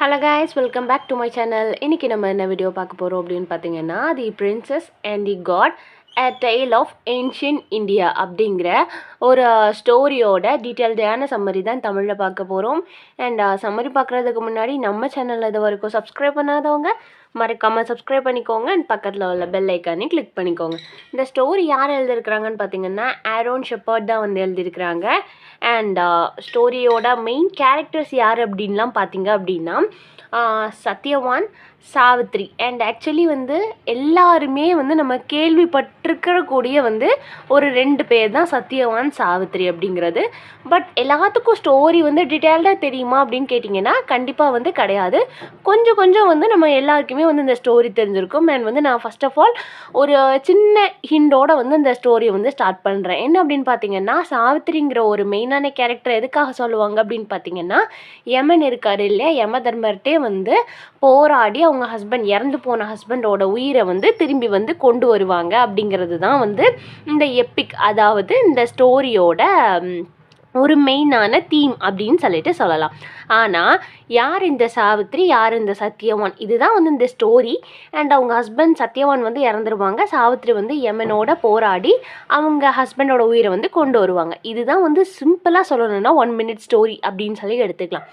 Hello guys, welcome back to my channel. இன்றைக்கி நம்ம என்ன வீடியோ பார்க்க போகிறோம் அப்படின்னு பார்த்தீங்கன்னா, the princess and the God a tale of ancient India அப்படிங்கிற ஒரு ஸ்டோரியோட டீட்டெயில்டான சம்மரி தான் தமிழில் பார்க்க போகிறோம். அண்ட் சம்மரி பார்க்குறதுக்கு முன்னாடி நம்ம சேனலில் இது வரைக்கும் சப்ஸ்கிரைப் பண்ணாதவங்க மறக்காமல் சப்ஸ்கிரைப் பண்ணிக்கோங்க அண்ட் பக்கத்தில் உள்ள பெல் ஐக்கானையும் கிளிக் பண்ணிக்கோங்க. இந்த ஸ்டோரி யார் எழுதியிருக்கிறாங்கன்னு பார்த்தீங்கன்னா, ஆரோன் ஷெப்பர்ட் தான் வந்து எழுதியிருக்கிறாங்க. அண்ட் ஸ்டோரியோட மெயின் கேரக்டர்ஸ் யார் அப்படின்லாம் பார்த்தீங்க அப்படின்னா, சத்யவான், சாவித்ரி. அண்ட் ஆக்சுவலி வந்து எல்லாருமே வந்து நம்ம கேள்விப்பட்டிருக்கக்கூடிய வந்து ஒரு 2 பேர் தான் சத்யவான், சாவித்ரி அப்படிங்கிறது. பட் எல்லாத்துக்கும் ஸ்டோரி வந்து டீட்டெயில்டாக தெரியுமா அப்படின்னு கேட்டிங்கன்னா கண்டிப்பாக வந்து கிடையாது. கொஞ்சம் கொஞ்சம் வந்து நம்ம எல்லாருக்குமே வந்து இந்த ஸ்டோரி தெரிஞ்சிருக்கும். அண்ட் வந்து நான் ஃபர்ஸ்ட் ஆஃப் ஆல் ஒரு சின்ன ஹிண்டோட வந்து இந்த ஸ்டோரியை வந்து ஸ்டார்ட் பண்ணுறேன். என்ன அப்படின்னு பார்த்தீங்கன்னா, சாவித்ரிங்கிற ஒரு மெயினான கேரக்டர் எதுக்காக சொல்லுவாங்க அப்படின்னு பார்த்தீங்கன்னா, யமன் இருக்காரு இல்லையா, யம தர்மர்கிட்டே வந்து போராடி அவங்க இறந்து போன ஹஸ்பண்டோட உயிரை வந்து திரும்பி வந்து கொண்டு வருவாங்க அப்படிங்கிறது தான் வந்து இந்த எப்பிக், அதாவது இந்த ஸ்டோரியோட ஒரு மெயினான தீம் அப்படின்னு சொல்லிட்டு சொல்லலாம். ஆனால் யார் இந்த சாவித்ரி, யார் இந்த சத்யவான், இதுதான் வந்து இந்த ஸ்டோரி. அண்ட் அவங்க ஹஸ்பண்ட் சத்யவான் வந்து இறந்துருவாங்க, சாவித்ரி வந்து யமனோட போராடி அவங்க ஹஸ்பண்டோட உயிரை வந்து கொண்டு வருவாங்க. இதுதான் வந்து சிம்பிளாக சொல்லணும்னா 1 minute ஸ்டோரி அப்படின்னு சொல்லி எடுத்துக்கலாம்.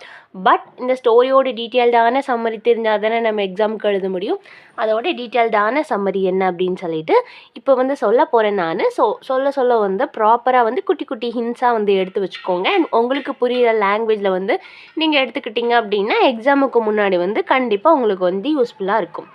பட் இந்த ஸ்டோரியோட டீட்டெயில்டான சம்மரி தெரிஞ்சால் தானே நம்ம எக்ஸாமுக்கு எழுத முடியும். அதோட டீட்டெயில்டான சம்மரி என்ன அப்படின்னு சொல்லிட்டு இப்போ வந்து சொல்ல போகிறேன் நான். சொல்ல வந்து ப்ராப்பராக வந்து குட்டி குட்டி ஹிண்ட்ஸாக வந்து எடுத்து வச்சுக்கோங்க. அண்ட் உங்களுக்கு புரிகிற லாங்குவேஜில் வந்து நீங்கள் எடுத்துக்கிட்டீங்க அப்படின்னா எக்ஸாமுக்கு முன்னாடி வந்து கண்டிப்பாக உங்களுக்கு வந்து யூஸ்ஃபுல்லாக இருக்கும்.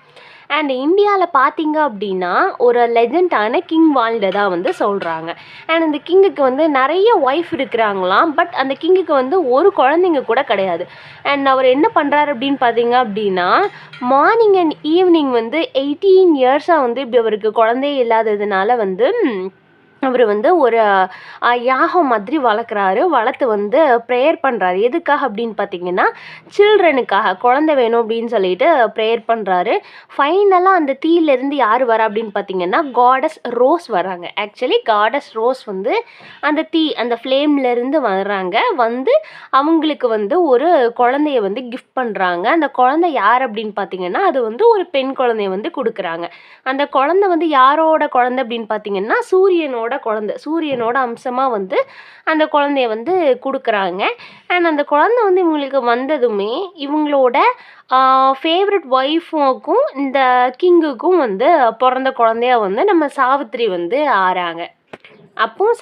அண்ட் இந்தியாவில் பார்த்தீங்க அப்படின்னா ஒரு லெஜெண்டான கிங் வாழ்ந்ததாக வந்து சொல்கிறாங்க. அண்ட் அந்த கிங்குக்கு வந்து நிறைய ஒய்ஃப் இருக்கிறாங்களாம். பட் அந்த கிங்குக்கு வந்து ஒரு குழந்தைங்க கூட கிடையாது. அண்ட் அவர் என்ன பண்ணுறாரு அப்படின்னு பார்த்தீங்க அப்படின்னா, மார்னிங் அண்ட் ஈவினிங் வந்து 18 இயர்ஸாக வந்து இப்படி அவருக்கு குழந்தையே இல்லாததுனால வந்து அவர் வந்து ஒரு யாகம் மாதிரி வளர்த்து வந்து ப்ரேயர் பண்ணுறாரு. எதுக்காக அப்படின்னு பார்த்தீங்கன்னா, சில்ட்ரனுக்காக, குழந்தை வேணும் அப்படின்னு சொல்லிட்டு ப்ரேயர் பண்ணுறாரு. ஃபைனலாக அந்த தீயிலேருந்து யார் வரா அப்படின்னு பார்த்தீங்கன்னா, காடஸ் ரோஸ் வராங்க. ஆக்சுவலி காடஸ் ரோஸ் வந்து அந்த ஃப்ளேம்லேருந்து வர்றாங்க. வந்து அவங்களுக்கு வந்து ஒரு குழந்தைய வந்து கிஃப்ட் பண்ணுறாங்க. அந்த குழந்தை யார் அப்படின்னு பார்த்தீங்கன்னா, அது வந்து ஒரு பெண் குழந்தைய வந்து கொடுக்குறாங்க. அந்த குழந்தை வந்து யாரோட குழந்தை அப்படின்னு பார்த்தீங்கன்னா, சூரியனோட அம்சமாக வந்து அந்த குழந்தைய வந்து கொடுக்குறாங்க. அண்ட் அந்த குழந்தை வந்து இவங்களுக்கு வந்ததுமே இவங்களோட ஃபேவரட் ஒய்ஃபுக்கும் இந்த கிங்குக்கும் வந்து பிறந்த குழந்தையா வந்து நம்ம சாவித்ரி வந்து ஆறாங்க. அப்போது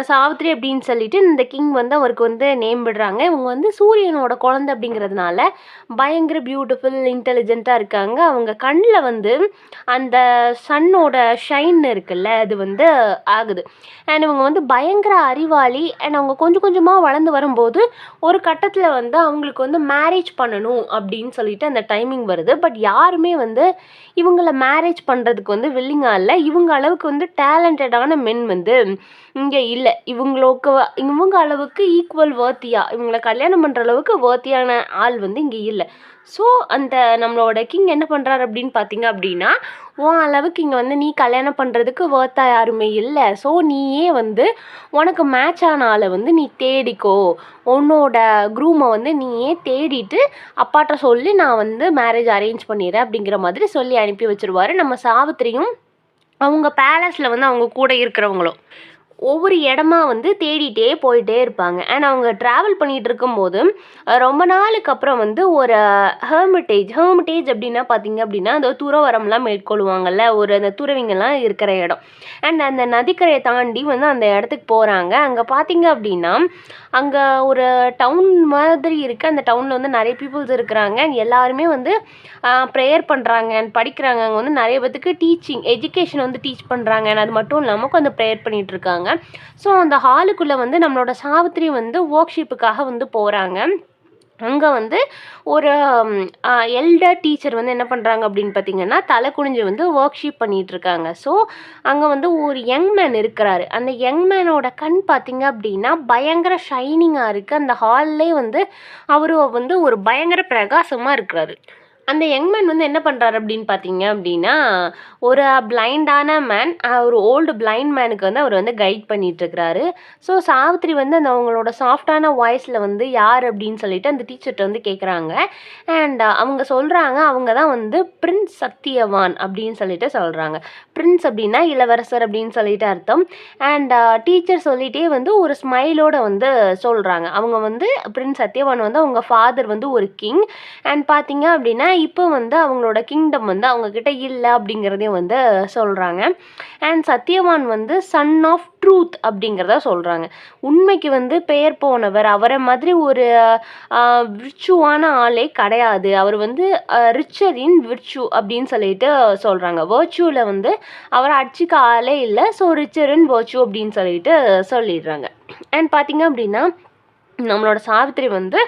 சாவித்ரி அப்படின்னு சொல்லிட்டு இந்த கிங் வந்து அவருக்கு வந்து நேம் விடுறாங்க. இவங்க வந்து சூரியனோட குழந்தை அப்படிங்கிறதுனால பயங்கர பியூட்டிஃபுல், இன்டெலிஜென்ட்டாக இருக்காங்க. அவங்க கண்ணில் வந்து அந்த சன்னோட ஷைன் இருக்குல்ல, அது வந்து ஆகுது. அண்ட் இவங்க வந்து பயங்கர அறிவாளி. அண்ட் அவங்க கொஞ்சம் கொஞ்சமாக வளர்ந்து வரும்போது ஒரு கட்டத்தில் வந்து அவங்களுக்கு வந்து மேரேஜ் பண்ணணும் அப்படின்னு சொல்லிட்டு அந்த டைமிங் வருது. பட் யாருமே வந்து இவங்கள மேரேஜ் பண்ணுறதுக்கு வந்து வில்லிங்காக இல்லை. இவங்க அளவுக்கு வந்து டேலண்டடான மென் வந்து இங்கே இல்லை. இவங்க அளவுக்கு ஈக்குவல் வர்த்தியாக, இவங்களை கல்யாணம் பண்ணுற அளவுக்கு வர்த்தியான ஆள் வந்து இங்கே இல்லை. ஸோ அந்த நம்மளோட கிங் என்ன பண்ணுறாரு அப்படின்னு பார்த்தீங்க அப்படின்னா, உன் அளவுக்கு இங்கே வந்து நீ கல்யாணம் பண்ணுறதுக்கு வர்த்தா யாருமே இல்லை. ஸோ நீயே வந்து உனக்கு மேட்ச் ஆன ஆளை வந்து நீ தேடிக்கோ, உன்னோட க்ரூமை வந்து நீயே தேடிட்டு அப்பாட்ட சொல்லி நான் வந்து மேரேஜ் அரேஞ்ச் பண்ணிடுறேன் அப்படிங்கிற மாதிரி சொல்லி அனுப்பி வச்சுருவாரு. நம்ம சாவித்திரியும் அவங்க பேலஸில் வந்து அவங்க கூட இருக்கிறவங்களும் ஒவ்வொரு இடமா வந்து தேடிட்டே போயிட்டே இருப்பாங்க. அண்ட் அவங்க ட்ராவல் பண்ணிகிட்டு இருக்கும்போது ரொம்ப நாளுக்கு அப்புறம் வந்து ஒரு ஹெர்மிட்டேஜ் அப்படின்னா பார்த்தீங்க அப்படின்னா அந்த துறவரம்லாம் மேற்கொள்ளுவாங்கல்ல, அந்த துறவிங்கெல்லாம் இருக்கிற இடம். அண்ட் அந்த நதிக்கரையை தாண்டி வந்து அந்த இடத்துக்கு போகிறாங்க. அங்கே பார்த்தீங்க அப்படின்னா அங்கே ஒரு டவுன் மாதிரி இருக்குது. அந்த டவுனில் வந்து நிறைய பீப்புள்ஸ் இருக்கிறாங்க. எல்லாருமே வந்து ப்ரேயர் பண்ணுறாங்க அண்ட் படிக்கிறாங்க. அங்கே வந்து நிறைய பேத்துக்கு எஜுகேஷன் வந்து டீச் பண்ணுறாங்க. அண்ட் அது மட்டும் இல்லாமல் கொஞ்சம் ப்ரேயர் பண்ணிகிட்டு இருக்காங்க. ஸோ அந்த ஹாலுக்குள்ளே வந்து நம்மளோட சாவித்ரி வந்து ஒர்க்ஷிப்புக்காக வந்து போகிறாங்க. அங்கே வந்து ஒரு எல்டர் டீச்சர் வந்து என்ன பண்ணுறாங்க அப்படின்னு பார்த்தீங்கன்னா, தலை குனிஞ்சு வந்து ஒர்க்ஷிப் பண்ணிகிட்ருக்காங்க. ஸோ அங்கே வந்து ஒரு யங் மேன் இருக்கிறாரு. அந்த யங் மேனோட கண் பார்த்தீங்க அப்படின்னா பயங்கர ஷைனிங்காக இருக்குது. அந்த ஹால்லே வந்து அவர் வந்து ஒரு பயங்கர பிரகாசமாக இருக்கிறாரு. அந்த யங் மேன் வந்து என்ன பண்றாரு அப்படின்னு பார்த்தீங்க அப்படின்னா, ஒரு பிளைண்டான மேன் ஒரு ஓல்டு பிளைண்ட் மேனுக்கு வந்து அவர் வந்து கைட் பண்ணிட்டு இருக்கிறாரு. ஸோ சாவித்திரி வந்து அந்த அவங்களோட சாஃப்ட்டான வாய்ஸ்ல வந்து யார் அப்படின்னு சொல்லிட்டு அந்த டீச்சர்ட்ட வந்து கேட்குறாங்க. அண்ட் அவங்க சொல்றாங்க, அவங்க தான் வந்து பிரின்ஸ் சத்தியவான் அப்படின்னு சொல்லிட்டு சொல்றாங்க. பிரின்ஸ் அப்படின்னா இளவரசர் அப்படின்னு சொல்லிட்டு அர்த்தம். அண்ட் டீச்சர் சொல்லிட்டே வந்து ஒரு ஸ்மைலோட வந்து சொல்றாங்க. அவங்க வந்து பிரின்ஸ் சத்தியவான் வந்து அவங்க ஃபாதர் வந்து ஒரு கிங். அண்ட் பார்த்தீங்க அப்படின்னா இப்போ வந்து அவங்களோட கிங்டம் வந்து அவங்க கிட்ட இல்லை அப்படிங்கிறதையும் வந்து சொல்கிறாங்க. அண்ட் சத்யவான் வந்து சன் ஆஃப் ட்ரூத் அப்படிங்கிறத சொல்கிறாங்க. உண்மைக்கு வந்து பெயர் போனவர், அவரை மாதிரி ஒரு விர்ச்சுவான ஆளே கிடையாது. அவர் வந்து ரிச்சர் இன் விர்ச்சு அப்படின்னு சொல்லிட்டு சொல்கிறாங்க. வேர்ச்சுவில் வந்து அவரை அடிச்சுக்க ஆளே இல்லை. ஸோ ரிச்சர் இன் வேர்ச்சு அப்படின்னு சொல்லிட்டு சொல்லிடுறாங்க. அண்ட் பார்த்தீங்க அப்படின்னா நம்மளோட சாவித்திரி வந்து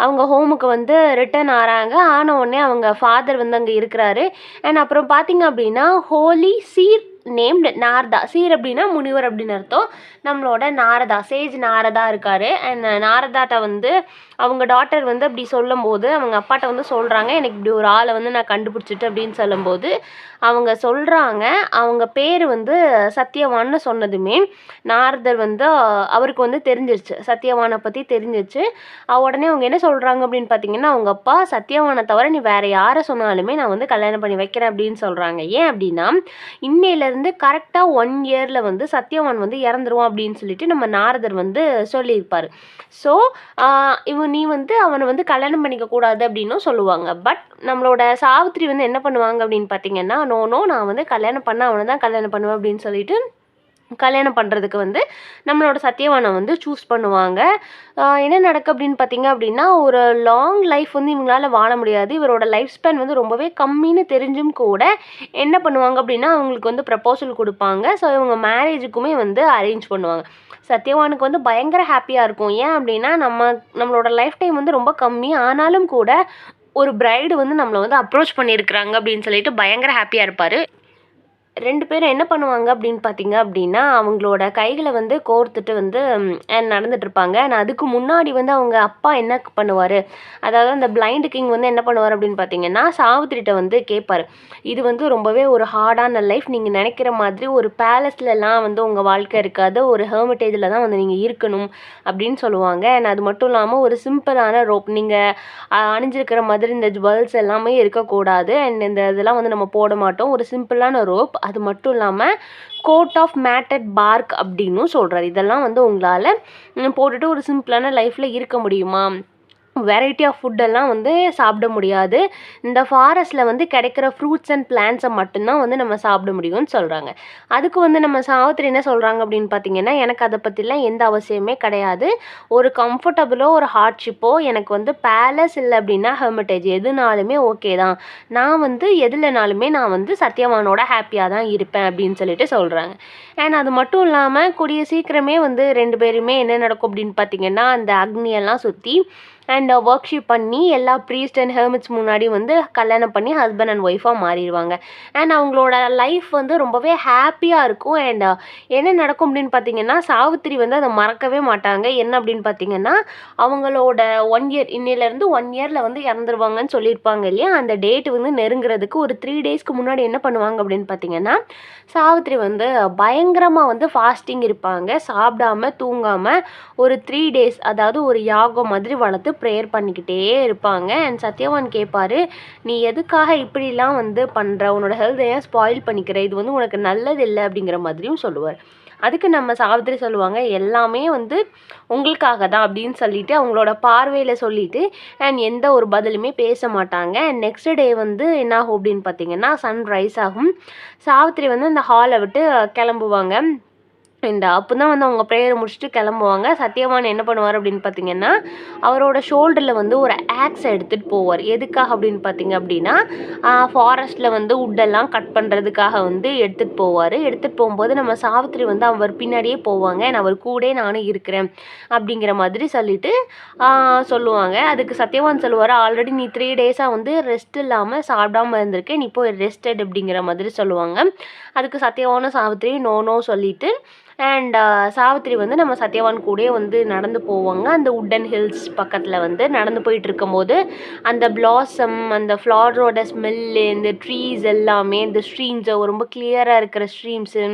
அவங்க ஹோமுக்கு வந்து ரிட்டர்ன் ஆகிறாங்க. ஆன உடனே அவங்க ஃபாதர் வந்து அங்கே இருக்கிறாரு. அண்ட் அப்புறம் பார்த்தீங்க அப்படின்னா ஹோலி சீர் நேம்டு நாரதா. சீர் அப்படின்னா முனிவர் அப்படின்னு அர்த்தம். நம்மளோட நாரதா, சேஜ் நாரதா இருக்காரு. அண்ட் நாரதாட்ட வந்து அவங்க டாட்டர் வந்து அப்படி சொல்லும்போது அவங்க அப்பாட்ட வந்து சொல்கிறாங்க, எனக்கு இப்படி ஒரு ஆளை வந்து நான் கண்டுபிடிச்சிட்டு அப்படின்னு சொல்லும்போது அவங்க சொல்கிறாங்க, அவங்க பேர் வந்து சத்யவான்னு சொன்னதுமே நாரதர் வந்து அவருக்கு வந்து தெரிஞ்சிருச்சு, சத்யவானை பற்றி தெரிஞ்சிருச்சு. உடனே அவங்க என்ன சொல்கிறாங்க அப்படின்னு பார்த்தீங்கன்னா, அவங்க அப்பா சத்யவானை தவிர நீ வேறு யாரை சொன்னாலுமே நான் வந்து கல்யாணம் பண்ணி வைக்கிறேன் அப்படின்னு சொல்கிறாங்க. ஏன் அப்படின்னா இன்னையிலேருந்து கரெக்டாக 1 இயரில் வந்து சத்யவான் வந்து இறந்துருவான் அப்படின்னு சொல்லிட்டு நம்ம நாரதர் வந்து சொல்லியிருப்பார். ஸோ நீ வந்து அவனை வந்து கல்யாணம் பண்ணிக்க கூடாது அப்படின்னும் சொல்லுவாங்க. பட் நம்மளோட சாவித்திரி வந்து என்ன பண்ணுவாங்க அப்படின்னு பார்த்தீங்கன்னா, நோ நான் வந்து கல்யாணம் பண்ண அவனை தான் கல்யாணம் பண்ணுவேன் அப்படின்னு சொல்லிட்டு கல்யாணம் பண்ணுறதுக்கு வந்து நம்மளோட சத்யவானை வந்து சூஸ் பண்ணுவாங்க. என்ன நடக்கு அப்படின்னு பார்த்தீங்க அப்படின்னா, ஒரு லாங் லைஃப் வந்து இவங்களால வாழ முடியாது. இவரோட லைஃப் ஸ்பேன் வந்து ரொம்பவே கம்மின்னு தெரிஞ்சும் கூட என்ன பண்ணுவாங்க அப்படின்னா, அவங்களுக்கு வந்து ப்ரப்போசல் கொடுப்பாங்க. ஸோ இவங்க மேரேஜுக்குமே வந்து அரேஞ்ச் பண்ணுவாங்க. சத்யவானுக்கு வந்து பயங்கர ஹாப்பியாக இருக்கும். ஏன் அப்படின்னா நம்மளோட லைஃப் டைம் வந்து ரொம்ப கம்மி. ஆனாலும் கூட ஒரு பிரைடு வந்து நம்மளை வந்து அப்ரோச் பண்ணியிருக்கிறாங்க அப்படின்னு சொல்லிட்டு பயங்கர ஹாப்பியாக இருப்பார். 2 பேரும் என்ன பண்ணுவாங்க அப்படின்னு பார்த்தீங்க அப்படின்னா, அவங்களோட கைகள வந்து கோர்த்துட்டு வந்து நடந்துட்டுருப்பாங்க. நான் அதுக்கு முன்னாடி வந்து அவங்க அப்பா என்ன பண்ணுவாரு, அதாவது அந்த பிளைண்ட் கிங் வந்து என்ன பண்ணுவார் அப்படின்னு பார்த்தீங்கன்னா, சாவித்திரிட்ட வந்து கேட்பாரு. இது வந்து ரொம்பவே ஒரு ஹார்டான லைஃப். நீங்க நெனைக்கிற மாதிரி ஒரு பேலஸ்லலாம் வந்து உங்க வாழ்க்கை இருக்காது. ஒரு ஹெர்மிட்டேஜில தான் வந்து நீங்க இருக்கணும் அப்படின்னு சொல்லுவாங்க. அண்ட் அது மட்டும் இல்லாம ஒரு சிம்பிளான ரோப் நீங்க அணிஞ்சிருக்கிற மாதிரி இந்த ஜுவல்ஸ் எல்லாமே இருக்கக்கூடாது. அண்ட் இந்த இதெல்லாம் வந்து நம்ம போட மாட்டோம். ஒரு சிம்பிளான ரோப். அது மட்டும் இல்லாமல் கோட் ஆஃப் மேட்டட் பார்க் அப்படின்னும் சொல்கிறார். இதெல்லாம் வந்து உங்களால் போட்டுட்டு ஒரு சிம்பிளான லைஃப்பில் இருக்க முடியுமா? வெரைட்டி ஆஃப் ஃபுட்டெல்லாம் வந்து சாப்பிட முடியாது. இந்த ஃபாரஸ்ட்டில் வந்து கிடைக்கிற ஃப்ரூட்ஸ் அண்ட் பிளான்ட்ஸை மட்டும்தான் வந்து நம்ம சாப்பிட முடியும்னு சொல்கிறாங்க. அதுக்கு வந்து நம்ம சாவித்திரி என்ன சொல்கிறாங்க அப்படின்னு பார்த்தீங்கன்னா, எனக்கு அதை பற்றிலாம் எந்த அவசியமே கிடையாது. ஒரு கம்ஃபர்டபுளோ ஒரு ஹார்ட்ஷிப்போ எனக்கு வந்து பேலஸ் இல்லை அப்படின்னா ஹெர்மிட்டேஜ் எதுனாலுமே ஓகே தான். நான் வந்து எதுலனாலுமே நான் வந்து சத்யவானோட ஹாப்பியாக தான் இருப்பேன் அப்படின்னு சொல்லிட்டு சொல்கிறாங்க. அண்ட் அது மட்டும் இல்லாமல் கூடிய சீக்கிரமே வந்து 2 பேருமே என்ன நடக்கும் அப்படின்னு பார்த்தீங்கன்னா, அந்த அக்னியெல்லாம் சுற்றி அண்ட் ஒர்க்ஷிப் பண்ணி எல்லா ப்ரீஸ்ட் அண்ட் ஹெர்மிட்ஸ் முன்னாடி வந்து கல்யாணம் பண்ணி ஹஸ்பண்ட் அண்ட் ஒய்ஃபாக மாறிடுவாங்க. அண்ட் அவங்களோட லைஃப் வந்து ரொம்பவே ஹாப்பியாக இருக்கும். அண்ட் என்ன நடக்கும் அப்படின்னு பார்த்தீங்கன்னா, சாவித்திரி வந்து அதை மறக்கவே மாட்டாங்க. என்ன அப்படின்னு பார்த்தீங்கன்னா, அவங்களோட 1 இயர் இன்னிலேருந்து 1 இயரில் வந்து இறந்துருவாங்கன்னு சொல்லியிருப்பாங்க இல்லையா, அந்த டேட் வந்து நெருங்குறதுக்கு ஒரு 3 டேஸ்க்கு முன்னாடி என்ன பண்ணுவாங்க அப்படின்னு பார்த்தீங்கன்னா, சாவித்திரி வந்து பயங்கரமாக வந்து ஃபாஸ்டிங் இருப்பாங்க. சாப்பிடாம தூங்காமல் ஒரு 3 டேஸ் அதாவது ஒரு யாகம் மாதிரி வளர்த்து ப்ரேயர் பண்ணிக்கிட்டே இருப்பாங்க. அண்ட் சத்யவான் கேட்பாரு, நீ எதுக்காக இப்படிலாம் வந்து பண்ணுற, உன்னோட ஹெல்த்தை ஏன் ஸ்பாயில் பண்ணிக்கிற, இது வந்து உனக்கு நல்லது இல்லை அப்படிங்கிற மாதிரியும் சொல்லுவார். அதுக்கு நம்ம சாவித்திரி சொல்லுவாங்க, எல்லாமே வந்து உங்களுக்காக தான் அப்படின்னு சொல்லிட்டு அவங்களோட பார்வையில் சொல்லிட்டு அண்ட் எந்த ஒரு பதிலுமே பேச மாட்டாங்க. அண்ட் நெக்ஸ்ட் டே வந்து என்ன ஆகும் அப்படின்னு பார்த்தீங்கன்னா, சன்ரைஸ் ஆகும். சாவித்திரி வந்து அந்த ஹாலை விட்டு கிளம்புவாங்க. அண்ட் அப்போ தான் வந்து அவங்க ப்ரேயர் முடிச்சுட்டு கிளம்புவாங்க. சத்யவான் என்ன பண்ணுவார் அப்படின்னு பார்த்தீங்கன்னா, அவரோட ஷோல்டரில் வந்து ஒரு ஆக்ஸ் எடுத்துகிட்டு போவார். எதுக்காக அப்படின்னு பார்த்தீங்க அப்படின்னா, ஃபாரஸ்ட்டில் வந்து உட்டெல்லாம் கட் பண்ணுறதுக்காக வந்து எடுத்துகிட்டு போவார். எடுத்துகிட்டு போகும்போது நம்ம சாவித்திரி வந்து அவர் பின்னாடியே போவாங்க. நான் அவர் கூடயே நானும் இருக்கிறேன் அப்படிங்கிற மாதிரி சொல்லிட்டு சொல்லுவாங்க. அதுக்கு சத்யவான் சொல்லுவார், ஆல்ரெடி நீ 3 டேஸாக வந்து ரெஸ்ட் இல்லாமல் சாப்பிடாமல் இருந்திருக்கேன், நீ போய் ரெஸ்டட் அப்படிங்கிற மாதிரி சொல்லுவாங்க. அதுக்கு சத்யவானும் சாவித்திரி நோ சொல்லிட்டு அண்ட் சாவித்திரி வந்து நம்ம சத்யவான் கூடயே வந்து நடந்து போவாங்க. அந்த உட்டன் ஹில்ஸ் பக்கத்தில் வந்து நடந்து போயிட்டு இருக்கும்போது அந்த பிளாசம், அந்த ஃப்ளாரோட ஸ்மெல்லு, இந்த ட்ரீஸ் எல்லாமே, இந்த ஸ்ட்ரீம்ஸு ரொம்ப கிளியராக இருக்கிற ஸ்ட்ரீம்ஸு,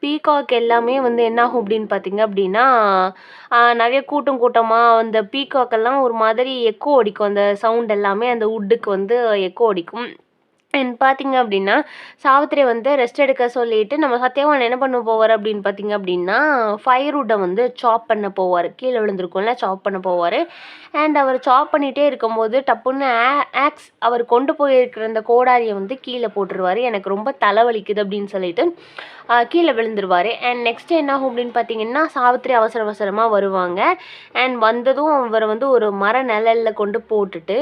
பீகாக் எல்லாமே வந்து என்னாகும் அப்படின்னு பார்த்தீங்க அப்படின்னா, நிறைய கூட்டம் கூட்டமாக அந்த பீகாக்கெல்லாம் ஒரு மாதிரி எக்கோ அடிக்கும். அந்த சவுண்ட் எல்லாமே அந்த வுட்டுக்கு வந்து எக்கோ அடிக்கும். அண்ட் பார்த்தீங்க அப்படின்னா, சாவித்திரி வந்து ரெஸ்ட் எடுக்க சொல்லிட்டு, நம்ம சத்யவான் என்ன பண்ண போவாரு அப்படின்னு பார்த்தீங்க அப்படின்னா, ஃபயர்வுட்ட வந்து சாப் பண்ண போவாரு. கீழ விழுந்திருக்கும்ல, சாப் பண்ண போவாரு. அண்ட் அவர் சாப் பண்ணிட்டே இருக்கும்போது, டப்புன்னு ஆக்ஸ் அவர் கொண்டு போயிருக்கிற அந்த கோடாரிய வந்து கீழ போட்டுருவாரு. எனக்கு ரொம்ப தலைவலிக்குது அப்படின்னு சொல்லிட்டு, கீழ விழுந்துருவாரு. அண்ட் நெக்ஸ்ட் என்ன ஆகும் அப்படின்னு பார்த்தீங்கன்னா, சாவித்திரி அவசர அவசரமா வருவாங்க. அண்ட் வந்ததும் அவர வந்து ஒரு மர நிழல்ல கொண்டு போட்டுட்டு,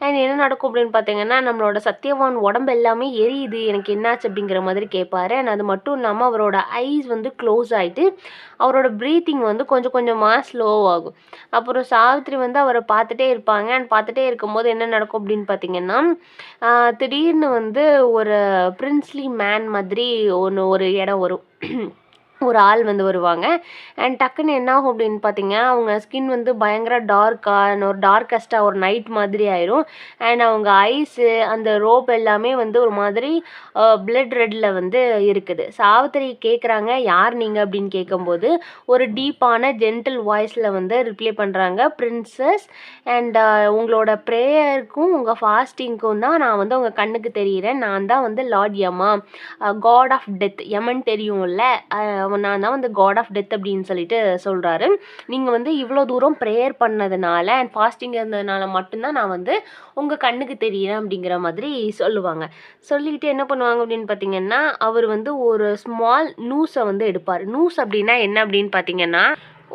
அண்ட் என்ன நடக்கும் அப்படின்னு பார்த்தீங்கன்னா, நம்மளோட சத்யவான் உடம்பு எல்லாமே எரியுது. எனக்கு என்னாச்சு அப்படிங்கிற மாதிரி கேட்பாரு. அண்ட் அது மட்டும் இல்லாம அவரோட ஐஸ் வந்து க்ளோஸ் ஆயிட்டு, அவரோட ப்ரீத்திங் வந்து கொஞ்சம் கொஞ்சமா ஸ்லோ ஆகும். அப்புறம் சாவித்திரி வந்து அவர பார்த்துட்டே இருப்பாங்க. அண்ட் பார்த்துட்டே இருக்கும்போது என்ன நடக்கும் அப்படின்னு பார்த்தீங்கன்னா, திடீர்னு வந்து ஒரு பிரின்ஸ்லி மேன் மாதிரி ஒரு இடம் வரும். ஒரு ஆள் வந்து வருவாங்க. அண்ட் டக்குன்னு என்ன ஆகும் அப்படின்னு பார்த்தீங்க, அவங்க ஸ்கின் வந்து பயங்கர ஒரு டார்க்கஸ்ட்டாக ஒரு நைட் மாதிரி ஆயிரும். அண்ட் அவங்க ஐஸு, அந்த ரோப் எல்லாமே வந்து ஒரு மாதிரி பிளட் ரெட்டில் வந்து இருக்குது. சாவித்திரி கேட்குறாங்க, யார் நீங்கள் அப்படின்னு கேட்கும்போது, ஒரு டீப்பான ஜென்டில் வாய்ஸில் வந்து ரிப்ளை பண்ணுறாங்க, பிரின்சஸ். அண்ட் உங்களோட ப்ரேயருக்கும் உங்கள் ஃபாஸ்டிங்க்கும் தான் நான் வந்து உங்கள் கண்ணுக்கு தெரிகிறேன். நான் தான் வந்து Lord Yama, God of death. யமன் தெரியும்ல, நான் தான் வந்து காட் ஆஃப் டெத் அப்படின்னு சொல்லிட்டு சொல்கிறாரு. நீங்கள் வந்து இவ்வளோ தூரம் ப்ரேயர் பண்ணதுனால அண்ட் ஃபாஸ்டிங் இருந்ததுனால மட்டும்தான் நான் வந்து உங்கள் கண்ணுக்கு தெரியுறேன் அப்படிங்கிற மாதிரி சொல்லுவாங்க. சொல்லிக்கிட்டு என்ன பண்ணுவாங்க அப்படின்னு பார்த்தீங்கன்னா, அவர் வந்து ஒரு ஸ்மால் நூஸை வந்து எடுப்பார். நூஸ் அப்படின்னா என்ன அப்படின்னு பார்த்தீங்கன்னா,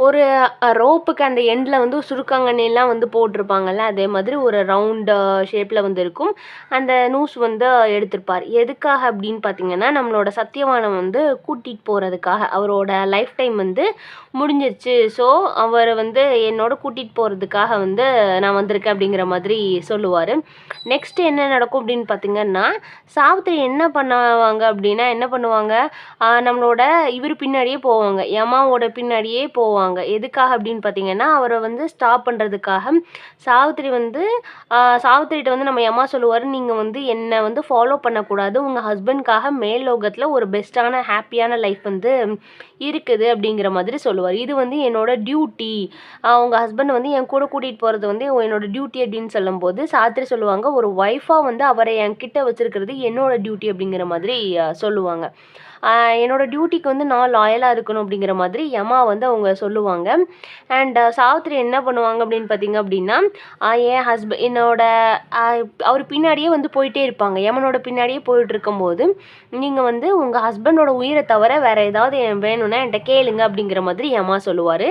ஒரு ரோப்புக்கு அந்த எண்டில் வந்து சுருக்காங்கண்ணிலாம் வந்து போட்டிருப்பாங்கல்ல, அதே மாதிரி ஒரு ரவுண்டு ஷேப்பில் வந்து இருக்கும். அந்த நூஸ் வந்து எடுத்திருப்பார். எதுக்காக அப்படின்னு பார்த்தீங்கன்னா, நம்மளோட சத்யவானை வந்து கூட்டிகிட்டு போகிறதுக்காக. அவரோட லைஃப் டைம் வந்து முடிஞ்சிருச்சு. ஸோ அவரை வந்து என்னோட கூட்டிகிட்டு போகிறதுக்காக வந்து நான் வந்திருக்கேன் அப்படிங்கிற மாதிரி சொல்லுவார். நெக்ஸ்ட் என்ன நடக்கும் அப்படின்னு பார்த்தீங்கன்னா, சாவித்திரி என்ன பண்ணுவாங்க, நம்மளோட இவர் பின்னாடியே போவாங்க. யமாவோட பின்னாடியே போவாங்க. எதுக்காக அப்படின்னு பார்த்தீங்கன்னா, அவரை வந்து ஸ்டாப் பண்ணுறதுக்காக. சாவித்திரிட்ட வந்து நம்ம யமா சொல்லுவார், நீங்கள் வந்து என்னை வந்து ஃபாலோ பண்ணக்கூடாது. உங்கள் ஹஸ்பண்ட்காக மேல் லோகத்தில் ஒரு பெஸ்ட்டான ஹாப்பியான லைஃப் வந்து இருக்குது அப்படிங்கிற மாதிரி சொல்லுவார். இது வந்து என்னோட டியூட்டி. உங்கள் ஹஸ்பண்ட் வந்து என் கூட கூட்டிகிட்டு போகிறது வந்து என்னோட டியூட்டி அப்படின்னு சொல்லும்போது, சாவித்திரி சொல்லுவாங்க, ஒரு ஒய்ஃபாக வந்து அவரை என்கிட்ட வச்சுருக்கிறது என்னோட டியூட்டி அப்படிங்கிற மாதிரி சொல்லுவாங்க. என்னோட டியூட்டிக்கு வந்து நான் லாயலாக இருக்கணும் அப்படிங்கிற மாதிரி யமா வந்து அவங்க சொல்லுவாங்க. அண்ட் சாவித்திரி என்ன பண்ணுவாங்க அப்படின்னு பார்த்தீங்க அப்படின்னா, அவர் பின்னாடியே வந்து போயிட்டே இருப்பாங்க. யமனோட பின்னாடியே போயிட்டு இருக்கும்போது, நீங்கள் வந்து உங்கள் ஹஸ்பண்டோட உயிரை தவிர வேறு ஏதாவது வேணும்னா என்கிட்ட கேளுங்க அப்படிங்கிற மாதிரி யமா சொல்லுவார்.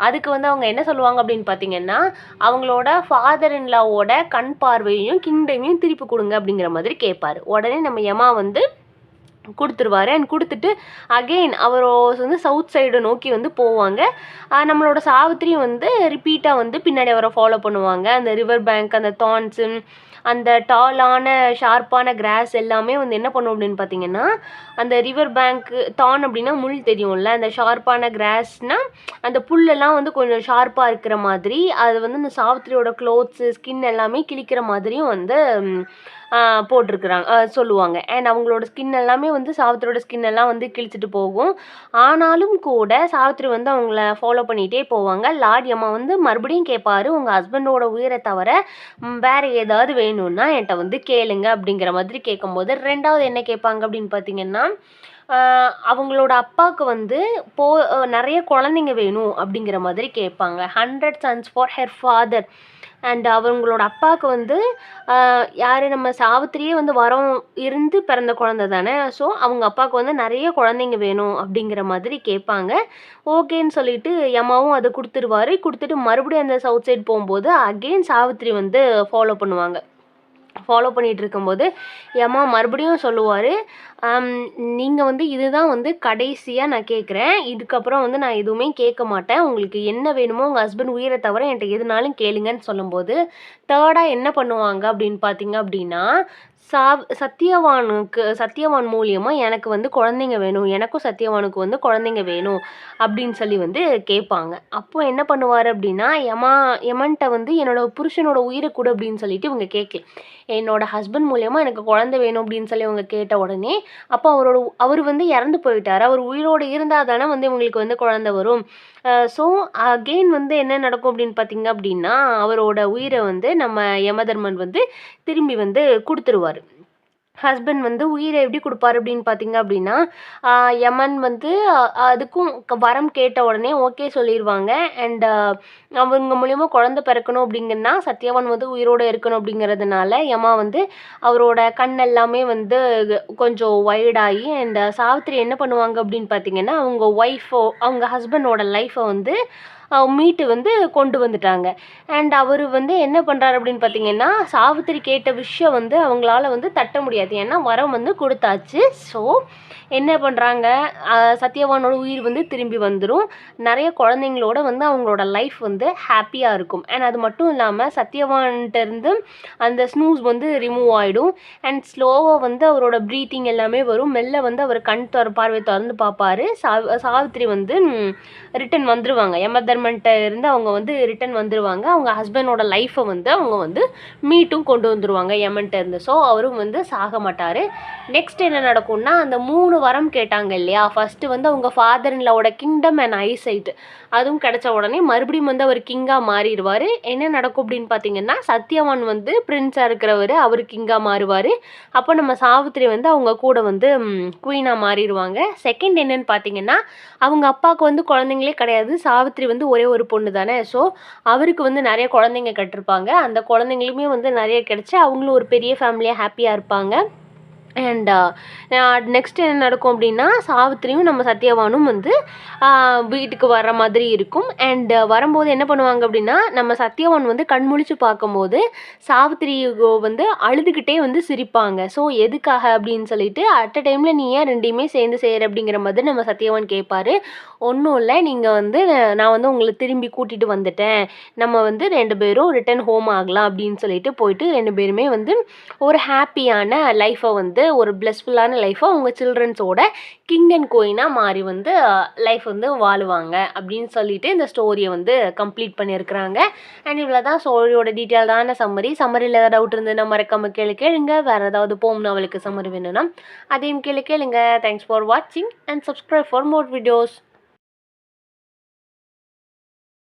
அதுக்கு வந்து அவங்க என்ன சொல்லுவாங்க அப்படின்னு பார்த்தீங்கன்னா, அவங்களோட ஃபாதர் இன்லாவோட கண் பார்வையையும் கிங்டமையும் திருப்பி கொடுங்க அப்படிங்கிற மாதிரி கேட்பார். உடனே நம்ம யமா வந்து கொடுத்துருவாரு. அண்ட் கொடுத்துட்டு அகெயின் அவர் வந்து சவுத் சைடு நோக்கி வந்து போவாங்க. நம்மளோட சாவித்திரியும் வந்து ரிப்பீட்டாக வந்து பின்னாடி அவரை ஃபாலோ பண்ணுவாங்க. அந்த ரிவர் பேங்க், அந்த தான்ஸு, அந்த டாலான ஷார்ப்பான கிராஸ் எல்லாமே வந்து என்ன பண்ணும் அப்படின்னு பார்த்தீங்கன்னா, அந்த ரிவர் பேங்க்கு தான் அப்படின்னா முள் தெரியும்ல, அந்த ஷார்ப்பான கிராஸ்னால் அந்த புல்லெல்லாம் வந்து கொஞ்சம் ஷார்ப்பாக இருக்கிற மாதிரி, அது வந்து இந்த சாவித்திரியோட க்ளோத்ஸு, ஸ்கின் எல்லாமே கிழிக்கிற மாதிரியும் வந்து சொல்லுவாங்க. அண்ட் அவங்களோட ஸ்கின் எல்லாமே வந்து சாவித்திரியோட ஸ்கின் எல்லாம் வந்து கிழிச்சிட்டு போகும். ஆனாலும் கூட சாவித்திரி வந்து அவங்கள ஃபாலோ பண்ணிகிட்டே போவாங்க. லார்ட் யமா வந்து மறுபடியும் கேட்பாரு, உங்கள் ஹஸ்பண்டோட உயிரை தவிர வேறு ஏதாவது வேணும்னா என்கிட்ட வந்து கேளுங்க அப்படிங்கிற மாதிரி கேட்கும்போது, ரெண்டாவது என்ன கேட்பாங்க அப்படின்னு பார்த்தீங்கன்னா, அவங்களோட அப்பாவுக்கு வந்து நிறைய குழந்தைங்க வேணும் அப்படிங்கிற மாதிரி கேட்பாங்க. 100 sons for her father. And அவங்களோட அப்பாவுக்கு வந்து யார், நம்ம சாவித்திரியே வந்து வரம் இருந்து பிறந்த குழந்தை தானே. ஸோ அவங்க அப்பாவுக்கு வந்து நிறைய குழந்தைங்க வேணும் அப்படிங்கிற மாதிரி கேட்பாங்க. ஓகேன்னு சொல்லிட்டு யமாவும் அதை கொடுத்துட்டு மறுபடியும் அந்த சவுத் சைடு போகும்போது அகெயின் சாவித்திரி வந்து ஃபாலோ பண்ணிகிட்டு இருக்கும்போது யமா மறுபடியும் சொல்லுவார், நீங்கள் வந்து இதுதான் வந்து கடைசியாக நான் கேட்குறேன். இதுக்கப்புறம் வந்து நான் எதுவுமே கேட்க மாட்டேன். உங்களுக்கு என்ன வேணுமோ உங்கள் ஹஸ்பண்ட் உயிரை தவிர என்கிட்ட எதுனாலும் கேளுங்கன்னு சொல்லும்போது, தேர்டாக என்ன பண்ணுவாங்க அப்படின்னு பார்த்தீங்க அப்படின்னா, சத்தியவான் மூலியமா எனக்கு வந்து குழந்தைங்க வேணும். எனக்கும் சத்தியவானுக்கும் வந்து குழந்தைங்க வேணும் அப்படின்னு சொல்லி வந்து கேட்பாங்க. அப்போ என்ன பண்ணுவாரு அப்படின்னா, யமன்ட்ட வந்து என்னோட புருஷனோட உயிர குடு அப்படின்னு சொல்லிட்டு இவங்க கேட்கல. என்னோட ஹஸ்பண்ட் மூலியமா எனக்கு குழந்தை வேணும் அப்படின்னு சொல்லி அவங்க கேட்ட உடனே, அப்போ அவரு வந்து இறந்து போயிட்டாரு. அவர் உயிரோட இருந்தா தானே வந்து இவங்களுக்கு வந்து குழந்தை வரும். ஸோ அகெயின் வந்து என்ன நடக்கும் அப்படின்னு பார்த்தீங்க அப்படின்னா, அவரோட உயிர வந்து நம்ம யமதர்மன் வந்து திரும்பி வந்து குடுத்துருவாரு. ஹஸ்பண்ட் வந்து உயிர எப்படி குடுப்பாரு அப்படின்னு பார்த்தீங்க அப்படின்னா, யமன் வந்து அதுக்கும் வரம் கேட்ட உடனே ஓகே சொல்லிருவாங்க. அண்ட் அவங்க மூலியமா குழந்தை பிறக்கணும் அப்படிங்கன்னா, சத்யவான் வந்து உயிரோட இருக்கணும் அப்படிங்கிறதுனால, யமா வந்து அவரோட கண் எல்லாமே வந்து கொஞ்சம் வைடாகி அண்ட் சாவித்திரி என்ன பண்ணுவாங்க அப்படின்னு பார்த்தீங்கன்னா, அவங்க ஹஸ்பண்டோட லைஃப்பை வந்து மீட்டு வந்து கொண்டு வந்துட்டாங்க. அண்ட் அவரு வந்து என்ன பண்றாரு அப்படின்னு பார்த்தீங்கன்னா, சாவித்திரி கேட்ட விஷயம் வந்து அவங்களால வந்து தட்ட முடியாது. ஏன்னா வரம் வந்து குடுத்தாச்சு. ஸோ என்ன பண்றாங்க, சத்யவானோட உயிர் வந்து திரும்பி வந்துரும். நெறைய குழந்தைங்களோட வந்து அவங்களோட லைஃப் வந்து ஹேப்பியா இருக்கும். அண்ட் அது மட்டும் இல்லாம சத்யவான்ட்ட இருந்து அந்த ஸ்னூஸ் வந்து ரிமூவ் ஆயிடும். அண்ட் ஸ்லோவா வந்து அவரோட ப்ரீத்திங் எல்லாமே வரும். மெல்ல வந்து அவர் பார்வை தொறந்து பார்ப்பாரு. சாவித்திரி வந்து ரிட்டர்ன் வந்துருவாங்க. யமதர்மன்ட்ட இருந்து அவங்க வந்து ரிட்டர்ன் வந்துருவாங்க. அவங்க ஹஸ்பண்டோட லைஃப்பை வந்து அவங்க வந்து மீட்டும் கொண்டு வந்துருவாங்க யமன்ட்ட இருந்து. ஸோ அவரும் வந்து சாக மாட்டாரு. நெக்ஸ்ட் என்ன நடக்கும்னா, அந்த 3 வரம் கேட்டாங்க இல்லையா? ஃபர்ஸ்ட்டு வந்து அவங்க ஃபாதர் இன் லாவோட கிங்டம் அண்ட் ஐசைட் அதுவும் கிடைச்ச உடனே மறுபடியும் வந்து அவர் கிங்கா மாறிடுவாரு. என்ன நடக்கும் அப்படின்னு பார்த்தீங்கன்னா, சத்யவான் வந்து பிரின்ஸா இருக்கிறவரு அவரு கிங்கா மாறுவாரு. அப்போ நம்ம சாவித்திரி வந்து அவங்க கூட வந்து குயினா மாறிடுவாங்க. செகண்ட் என்னன்னு பார்த்தீங்கன்னா, அவங்க அப்பாவுக்கு வந்து குழந்தைங்களே கிடையாது. சாவித்திரி வந்து ஒரே ஒரு பொண்ணு தானே. ஸோ அவருக்கு வந்து நிறைய குழந்தைங்க கட்டிருப்பாங்க. அந்த குழந்தைங்களுமே வந்து நிறைய கிடைச்சு அவங்களும் ஒரு பெரிய ஃபேமிலியாக ஹாப்பியாக இருப்பாங்க. அண்ட் நெக்ஸ்ட் என்ன நடக்கும் அப்படின்னா, சாவித்திரியும் நம்ம சத்யவானும் வந்து வீட்டுக்கு வர மாதிரி இருக்கும். அண்ட் வரும்போது என்ன பண்ணுவாங்க அப்படின்னா, நம்ம சத்யவான் வந்து கண்முழிச்சு பார்க்கும்போது சாவித்திரி வந்து அழுதுகிட்டே வந்து சிரிப்பாங்க. ஸோ எதுக்காக அப்படின்னு சொல்லிட்டு அட் அ டைமில் நீ ஏன் ரெண்டையுமே சேர்ந்து செய்கிற அப்படிங்கிற மாதிரி நம்ம சத்யவான் கேட்பாரு. ஒன்றும் இல்லை, நீங்கள் வந்து நான் வந்து உங்களை திரும்பி கூட்டிகிட்டு வந்துட்டேன், நம்ம வந்து 2 பேரும் ரிட்டர்ன் ஹோம் ஆகலாம் அப்படின்னு சொல்லிட்டு போயிட்டு 2 பேருமே வந்து ஒரு ஹாப்பியான லைஃப்பை வந்து ஒரு பிளஸ்ஃபுல்லான லைஃப்பை அவங்க சில்ட்ரன்ஸோட கிங் அண்ட் குயினாக மாறி வந்து லைஃப் வந்து வாழுவாங்க அப்படின்னு சொல்லிட்டு இந்த ஸ்டோரியை வந்து கம்ப்ளீட் பண்ணியிருக்கிறாங்க. அண்ட் இவ்வளோ தான் ஸ்டோரியோட டீட்டெயில்டான சம்மரியில் ஏதாவது டவுட் இருந்ததுன்னா மறக்காம கேளுங்க. வேறு ஏதாவது போம் நாவலுக்கு சம்மரி வேணும்னா அதையும் கேளுங்க. தேங்க்ஸ் ஃபார் வாட்சிங் and subscribe for more videos.